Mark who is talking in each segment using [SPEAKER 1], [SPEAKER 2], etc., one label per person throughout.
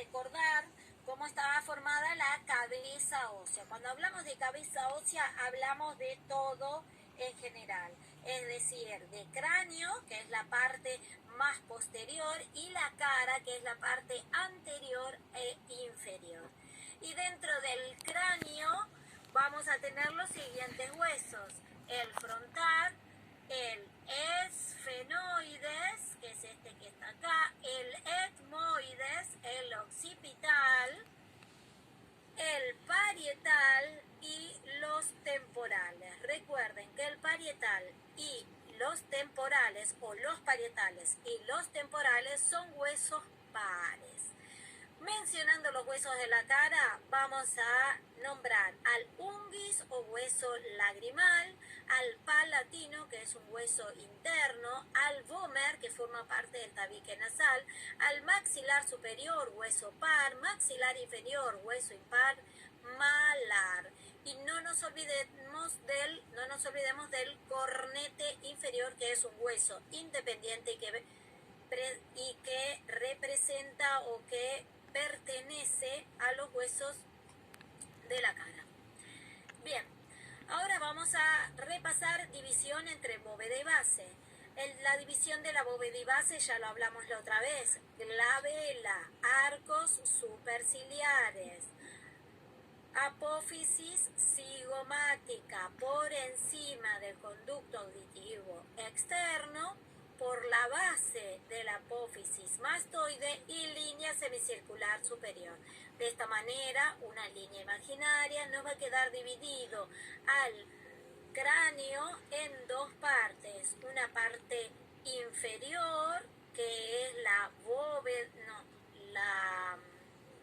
[SPEAKER 1] recordar cómo estaba formada la cabeza ósea. Cuando hablamos de cabeza ósea, hablamos de todo en general, es decir, de cráneo, que es la parte más posterior, y la cara, que es la parte anterior e inferior. Y dentro del cráneo vamos a tener los siguientes huesos: el frontal, el esfenoides, que es este que está acá, el etmoides, el occipital, el parietal y los temporales. Recuerden que el parietal y los temporales, o los parietales y los temporales, son huesos pares. Mencionando los huesos de la cara, vamos a nombrar al unguis o hueso lagrimal, al palatino, que es un hueso interno, al vomer, que forma parte del tabique nasal, al maxilar superior, hueso par, maxilar inferior, hueso impar, malar. Y no nos olvidemos del cornete inferior, que es un hueso independiente y que representa o que pertenece a los huesos de la cara. Bien, ahora vamos a repasar división entre bóveda y base. La división de la bóveda y base ya lo hablamos la otra vez. Glabela, arcos superciliares, apófisis cigomática por encima del conducto auditivo externo, por la base de la apófisis mastoide y línea semicircular superior. De esta manera, una línea imaginaria nos va a quedar dividido al cráneo en dos partes. Una parte inferior, que es la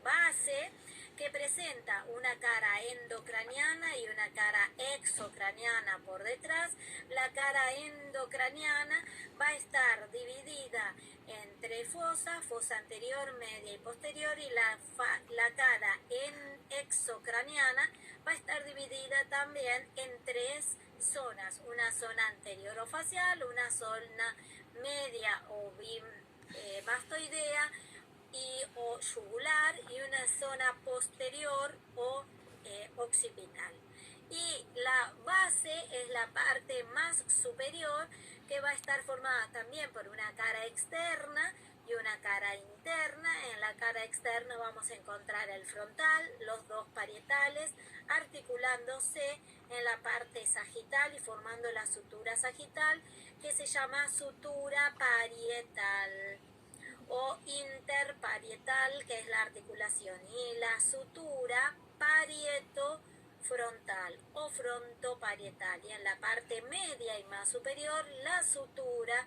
[SPEAKER 1] base, que presenta una cara endocraniana y una cara exocraniana por detrás. La cara endocraniana va a estar dividida en tres fosas: fosa anterior, media y posterior, y la cara exocraniana va a estar dividida también en tres zonas: una zona anterior o facial, una zona media o mastoidea o yugular, y una zona posterior o occipital. Y la base es la parte más superior, que va a estar formada también por una cara externa y una cara interna. En la cara externa vamos a encontrar el frontal, los dos parietales, articulándose en la parte sagital y formando la sutura sagital, que se llama sutura parietal, o interparietal, que es la articulación, y la sutura parietofrontal o frontoparietal, y en la parte media y más superior la sutura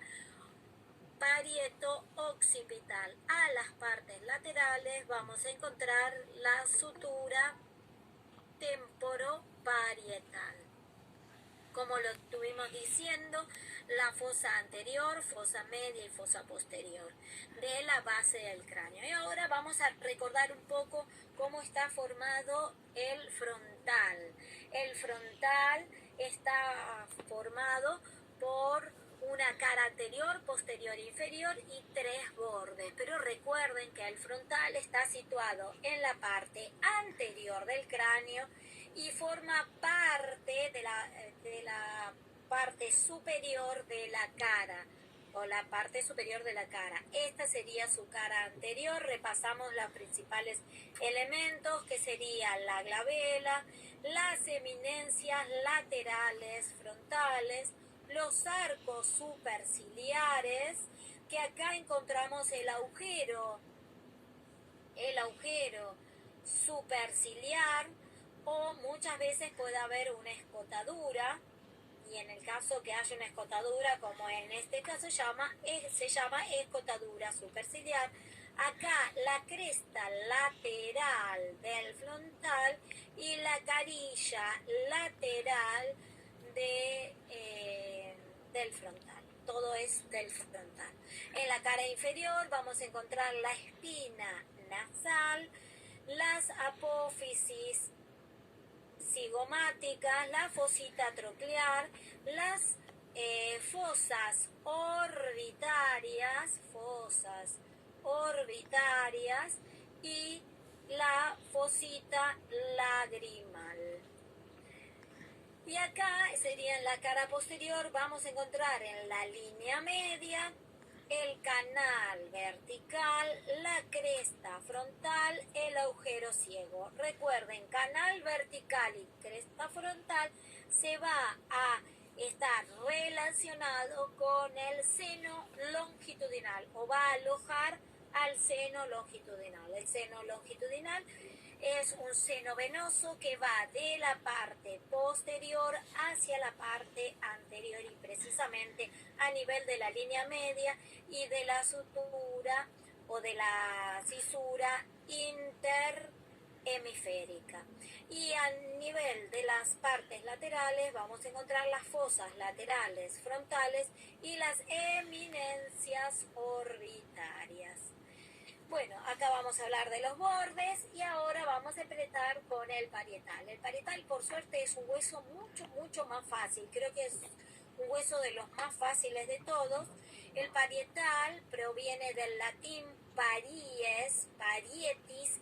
[SPEAKER 1] parieto-occipital. A las partes laterales vamos a encontrar la sutura temporoparietal. Como lo estuvimos diciendo, la fosa anterior, fosa media y fosa posterior de la base del cráneo. Y ahora vamos a recordar un poco cómo está formado el frontal. El frontal está formado por una cara anterior, posterior e inferior y tres bordes. Pero recuerden que el frontal está situado en la parte anterior del cráneo y forma parte de la parte superior de la cara, o la parte superior de la cara. Esta sería su cara anterior. Repasamos los principales elementos, que serían la glabela, las eminencias laterales frontales, los arcos superciliares, que acá encontramos el agujero superciliar, o muchas veces puede haber una escotadura, y en el caso que haya una escotadura, como en este caso se llama escotadura superciliar. Acá la cresta lateral del frontal y la carilla lateral del frontal. Todo es del frontal. En la cara inferior vamos a encontrar la espina nasal, las apófisis cigomáticas, la fosita troclear, las fosas orbitarias y la fosita lagrimal. Y acá sería en la cara posterior, vamos a encontrar en la línea media el canal vertical, la cresta frontal, el agujero ciego. Recuerden, canal vertical y cresta frontal se va a estar relacionado con el seno longitudinal o va a alojar al seno longitudinal. El seno longitudinal es un seno venoso que va de la parte posterior hacia la parte anterior y precisamente a nivel de la línea media y de la sutura o de la cisura interhemisférica. Y a nivel de las partes laterales vamos a encontrar las fosas laterales frontales y las eminencias orbitarias. Bueno, acá vamos a hablar de los bordes y ahora vamos a empezar con el parietal. El parietal, por suerte, es un hueso mucho más fácil. Creo que es un hueso de los más fáciles de todos. El parietal proviene del latín parietis,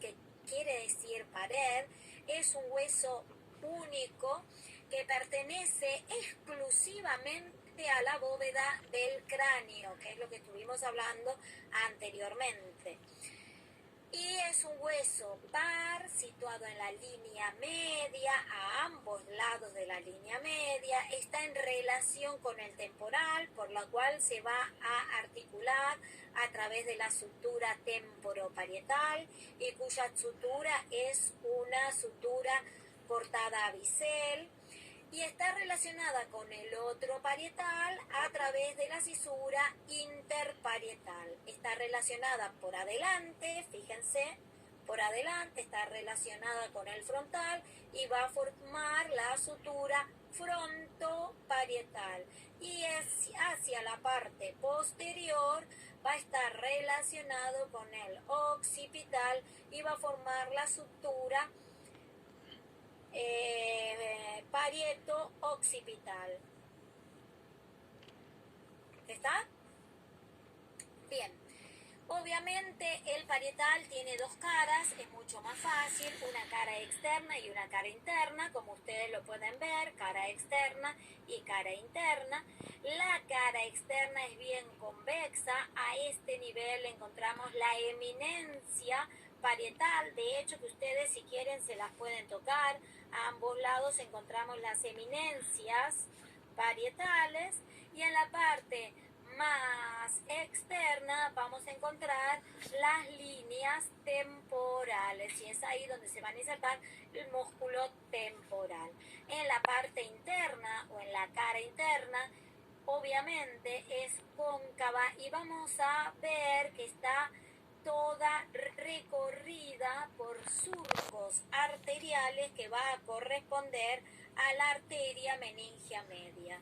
[SPEAKER 1] que quiere decir pared. Es un hueso único que pertenece exclusivamente a la bóveda del cráneo, que es lo que estuvimos hablando anteriormente. Y es un hueso par situado en la línea media, a ambos lados de la línea media, está en relación con el temporal, por la cual se va a articular a través de la sutura temporoparietal y cuya sutura es una sutura cortada a bisel, y está relacionada con el otro parietal a través de la cisura interparietal. Está relacionada por adelante, fíjense, por adelante está relacionada con el frontal y va a formar la sutura frontoparietal. Y hacia la parte posterior va a estar relacionado con el occipital y va a formar la sutura parieto occipital. ¿Está? Bien. Obviamente el parietal tiene dos caras, es mucho más fácil, una cara externa y una cara interna, como ustedes lo pueden ver, cara externa y cara interna. La cara externa es bien convexa, a este nivel encontramos la eminencia parietal, de hecho que ustedes si quieren se las pueden tocar, a ambos lados encontramos las eminencias parietales y en la parte más externa vamos a encontrar las líneas temporales y es ahí donde se van a insertar el músculo temporal. En la parte interna o en la cara interna obviamente es cóncava y vamos a ver que está toda recorrida por surcos arteriales que va a corresponder a la arteria meningia media.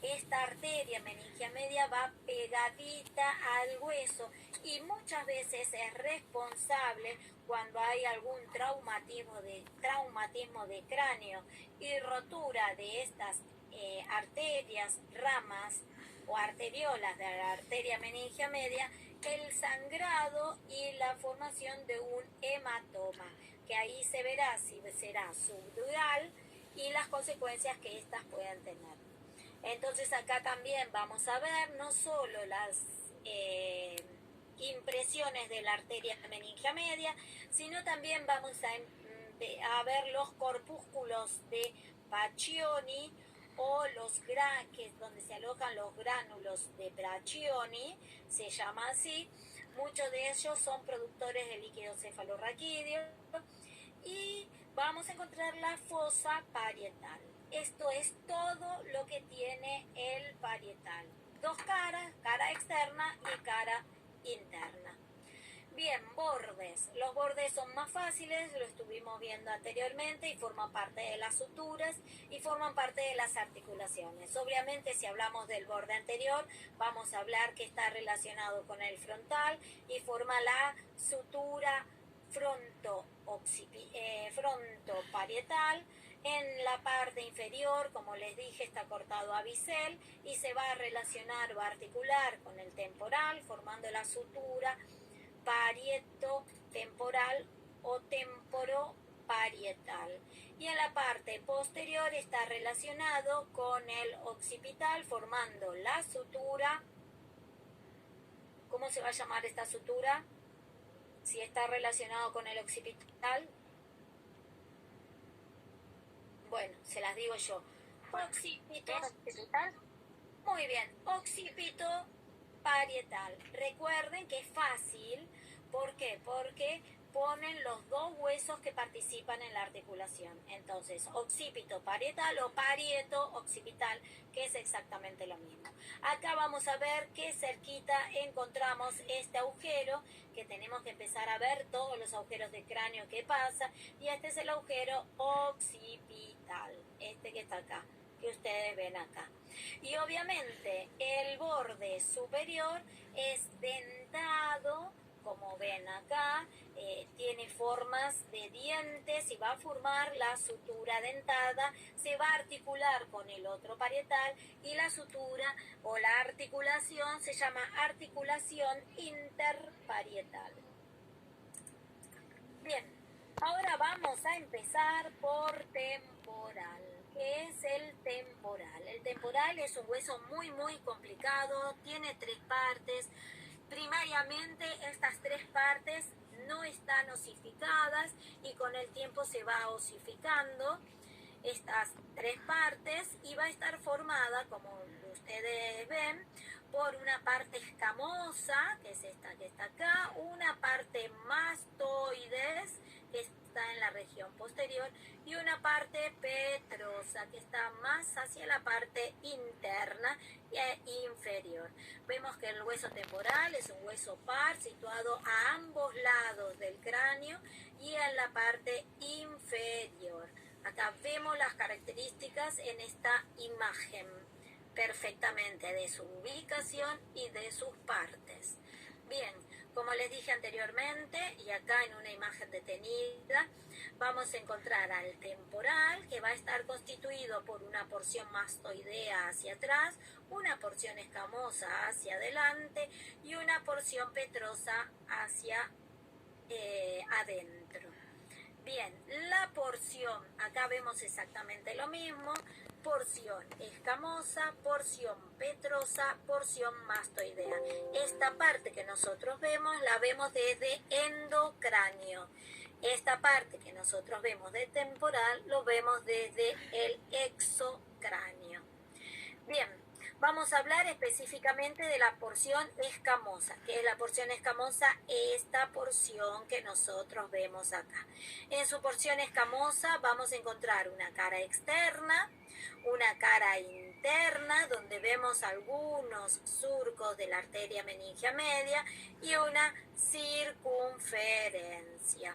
[SPEAKER 1] Esta arteria meningia media va pegadita al hueso y muchas veces es responsable cuando hay algún traumatismo de cráneo y rotura de estas arterias, ramas o arteriolas de la arteria meningia media, el sangrado y la formación de un hematoma, que ahí se verá si será subdural y las consecuencias que éstas pueden tener. Entonces acá también vamos a ver no solo las impresiones de la arteria meningia media, sino también vamos a ver los corpúsculos de Paccioni o los donde se alojan los gránulos de Paccioni, se llama así. Muchos de ellos son productores de líquido cefalorraquídeo y vamos a encontrar la fosa parietal. Esto es todo lo que tiene el parietal. Dos caras, cara externa y cara interna. Bien, bordes. Los bordes son más fáciles, lo estuvimos viendo anteriormente y forman parte de las suturas y forman parte de las articulaciones. Obviamente, si hablamos del borde anterior, vamos a hablar que está relacionado con el frontal y forma la sutura frontoparietal. En la parte inferior, como les dije, está cortado a bisel y se va a relacionar o articular con el temporal, formando la sutura parieto temporal o temporoparietal. Y en la parte posterior está relacionado con el occipital, formando la sutura. ¿Cómo se va a llamar esta sutura? Si está relacionado con el occipital. Bueno, se las digo yo. Occipito. Muy bien, occipito parietal. Recuerden que es fácil. ¿Por qué? Porque ponen los dos huesos que participan en la articulación. Entonces, occipito parietal o parieto occipital, que es exactamente lo mismo. Acá vamos a ver que cerquita encontramos este agujero, que tenemos que empezar a ver todos los agujeros de cráneo que pasa, y este es el agujero occipital, este que está acá, que ustedes ven acá. Y obviamente el borde superior es dentado, como ven acá, tiene formas de dientes y va a formar la sutura dentada, se va a articular con el otro parietal y la sutura o la articulación se llama articulación interparietal. Bien, ahora vamos a empezar por temporal. ¿Qué es el temporal? El temporal es un hueso muy complicado, tiene 3 partes. Primariamente estas 3 partes no están osificadas y con el tiempo se va osificando estas 3 partes y va a estar formada, como ustedes ven, por una parte escamosa, que es esta que está acá, una parte mastoides, que está en la región posterior, y una parte petrosa, que está más hacia la parte interna e inferior. Vemos que el hueso temporal es un hueso par situado a ambos lados del cráneo y en la parte inferior. Acá vemos las características en esta imagen perfectamente de su ubicación y de sus partes. Bien, como les dije anteriormente, y acá en una imagen detenida, vamos a encontrar al temporal, que va a estar constituido por una porción mastoidea hacia atrás, una porción escamosa hacia adelante y una porción petrosa hacia adentro. Bien, la porción, acá vemos exactamente lo mismo, porción escamosa, porción petrosa, porción mastoidea. Esta parte que nosotros vemos, la vemos desde endocráneo. Esta parte que nosotros vemos de temporal, lo vemos desde el exocráneo. Bien. Vamos a hablar específicamente de la porción escamosa, que es la porción escamosa, esta porción que nosotros vemos acá. En su porción escamosa vamos a encontrar una cara externa, una cara interna, donde vemos algunos surcos de la arteria meningia media y una circunferencia.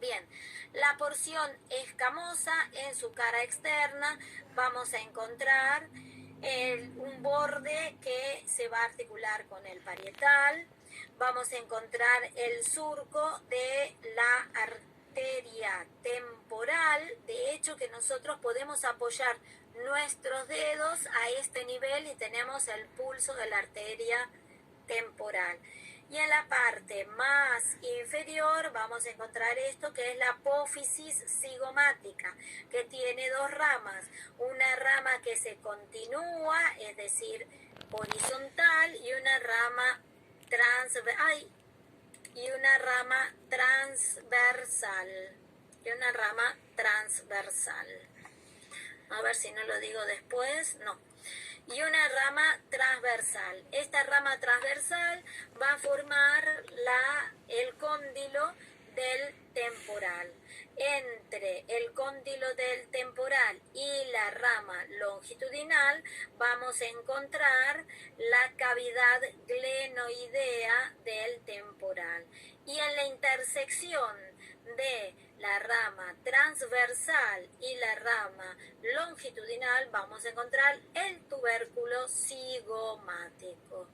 [SPEAKER 1] Bien, la porción escamosa, en su cara externa vamos a encontrar un borde que se va a articular con el parietal. Vamos a encontrar el surco de la arteria temporal. De hecho, que nosotros podemos apoyar nuestros dedos a este nivel y tenemos el pulso de la arteria temporal. Y en la parte más inferior vamos a encontrar esto, que es la apófisis cigomática, que tiene 2 ramas. Una rama que se continúa, es decir, horizontal, y una rama transversal. A ver si no lo digo después, no. Y una rama transversal. Esta rama transversal va a formar el cóndilo del temporal. Entre el cóndilo del temporal y la rama longitudinal vamos a encontrar la cavidad glenoidea del temporal. Y en la intersección de la rama transversal y la rama longitudinal vamos a encontrar el tubérculo cigomático.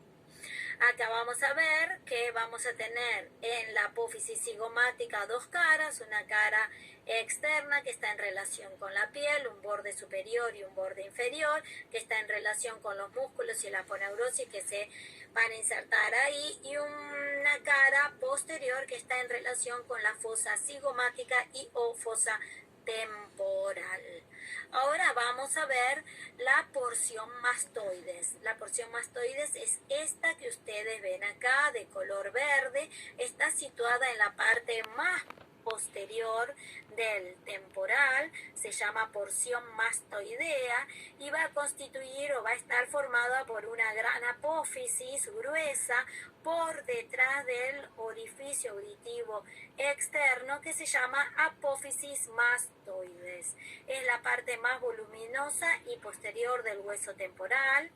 [SPEAKER 1] Acá vamos a ver que vamos a tener en la apófisis cigomática dos caras, una cara externa que está en relación con la piel, un borde superior y un borde inferior, que está en relación con los músculos y la aponeurosis que se van a insertar ahí, y una cara posterior que está en relación con la fosa cigomática y o fosa temporal. Ahora vamos a ver la porción mastoides. La porción mastoides es esta que ustedes ven acá de color verde. Está situada en la parte más posterior del temporal, se llama porción mastoidea y va a constituir o va a estar formada por una gran apófisis gruesa por detrás del orificio auditivo externo que se llama apófisis mastoides. Es la parte más voluminosa y posterior del hueso temporal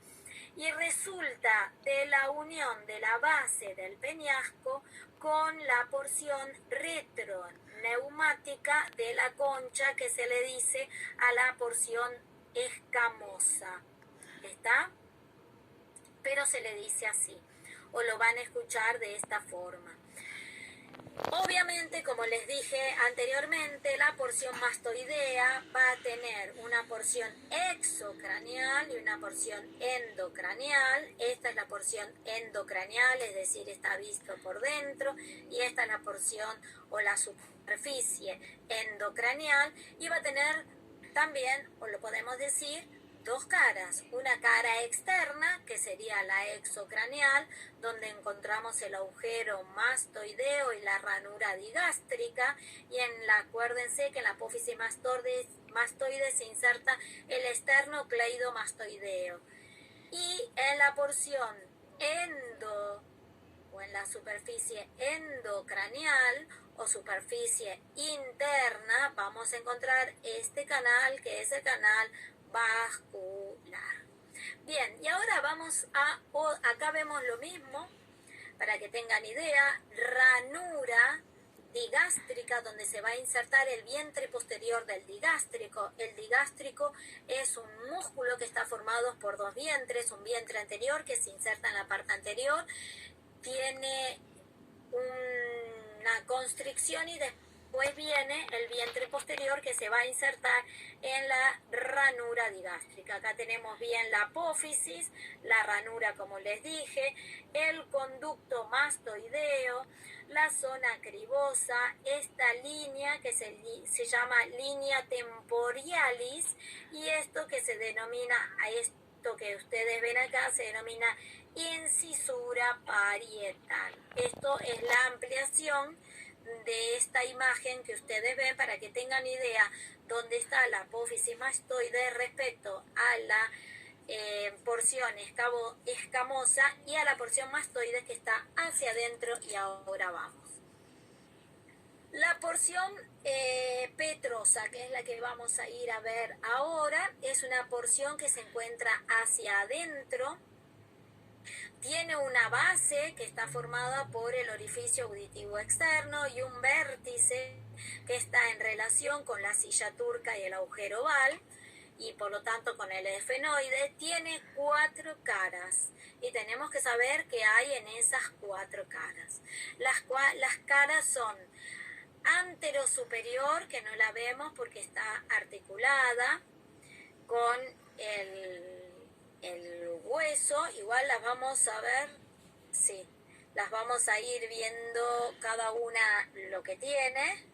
[SPEAKER 1] y resulta de la unión de la base del peñasco con la porción retroneumática de la concha que se le dice a la porción escamosa. ¿Está? Pero se le dice así, o lo van a escuchar de esta forma. Obviamente, como les dije anteriormente, la porción mastoidea va a tener una porción exocraneal y una porción endocraneal. Esta es la porción endocraneal, es decir, está visto por dentro, y esta es la porción o la superficie endocraneal, y va a tener también, o lo podemos decir, dos caras, una cara externa que sería la exocraneal, donde encontramos el agujero mastoideo y la ranura digástrica, y acuérdense que en la apófisis mastoide se inserta el esternocleidomastoideo, y en la porción o en la superficie endocraneal o superficie interna vamos a encontrar este canal, que es el canal vascular. Bien, y ahora acá vemos lo mismo, para que tengan idea, ranura digástrica, donde se va a insertar el vientre posterior del digástrico. El digástrico es un músculo que está formado por dos vientres, un vientre anterior que se inserta en la parte anterior, tiene una constricción y después viene el vientre posterior que se va a insertar en la ranura digástrica. Acá tenemos bien la apófisis, la ranura como les dije, el conducto mastoideo, la zona cribosa, esta línea que se llama línea temporialis, y esto que se denomina, a esto que ustedes ven acá, se denomina incisura parietal. Esto es la ampliación de esta imagen que ustedes ven para que tengan idea dónde está la apófisis mastoide respecto a la porción escamosa y a la porción mastoide que está hacia adentro. Y ahora vamos. La porción petrosa, que es la que vamos a ir a ver ahora, es una porción que se encuentra hacia adentro. Tiene una base que está formada por el orificio auditivo externo y un vértice que está en relación con la silla turca y el agujero oval, y por lo tanto con el esfenoide. Tiene 4 caras y tenemos que saber qué hay en esas 4 caras. Las caras son anterosuperior, que no la vemos porque está articulada con el hueso, igual las vamos a ver, sí, las vamos a ir viendo cada una lo que tiene.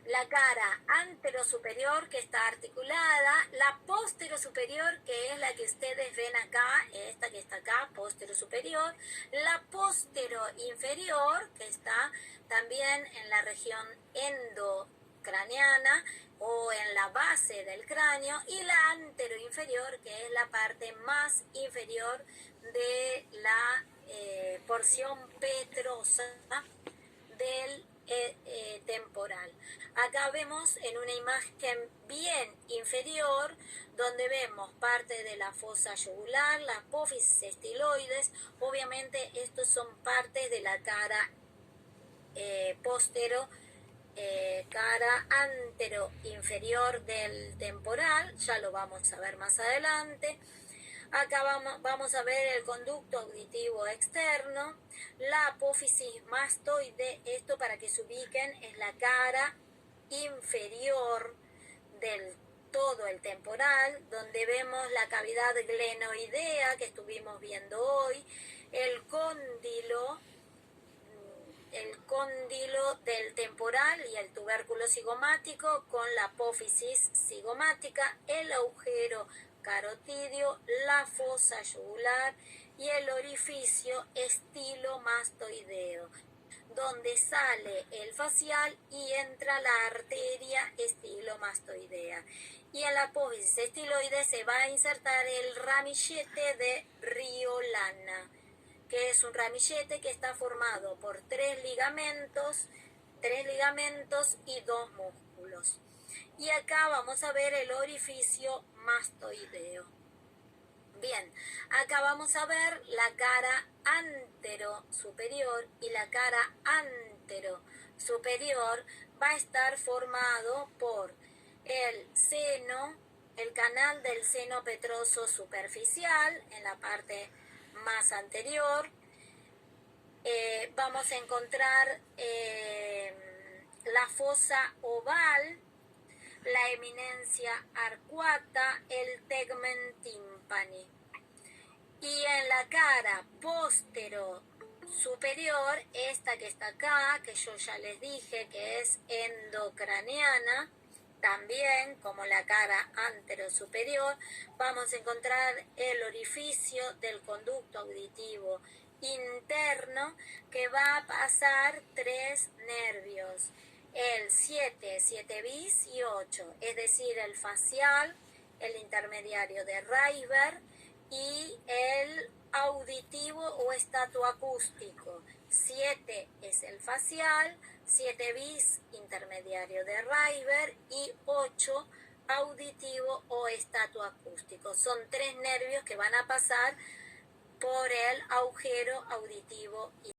[SPEAKER 1] La cara anterosuperior, que está articulada, la posterosuperior, que es la que ustedes ven acá, esta que está acá, posterosuperior, la posteroinferior, que está también en la región endocraneana o en la base del cráneo, y la anteroinferior, que es la parte más inferior de la porción petrosa del temporal. Acá vemos en una imagen bien inferior, donde vemos parte de la fosa yugular, la apófisis estiloides. Obviamente estos son partes de la cara cara antero inferior del temporal, ya lo vamos a ver más adelante. Acá vamos a ver el conducto auditivo externo, la apófisis mastoide, esto para que se ubiquen es la cara inferior del todo el temporal, donde vemos la cavidad glenoidea que estuvimos viendo hoy, el cóndilo del temporal y el tubérculo cigomático con la apófisis cigomática, el agujero carotidio, la fosa yugular y el orificio estilomastoideo, donde sale el facial y entra la arteria estilomastoidea. Y en la apófisis estiloide se va a insertar el ramillete de Riolana, que es un ramillete que está formado por tres ligamentos y dos músculos. Y acá vamos a ver el orificio mastoideo. Bien, acá vamos a ver la cara antero superior, y la cara antero superior va a estar formado por el seno, el canal del seno petroso superficial en la parte más anterior. Vamos a encontrar la fosa oval, la eminencia arcuata, el tegmen tympani. Y en la cara postero superior, esta que está acá, que yo ya les dije que es endocraneana, también como la cara antero superior, vamos a encontrar el orificio del conducto auditivo interno, que va a pasar tres nervios, el 7, 7 bis y 8, es decir, el facial, el intermediario de Reiber y el auditivo o estatoacústico. 7 es el facial, 7 bis intermediario de Reiber y 8 auditivo o estatoacústico. Son tres nervios que van a pasar por el agujero auditivo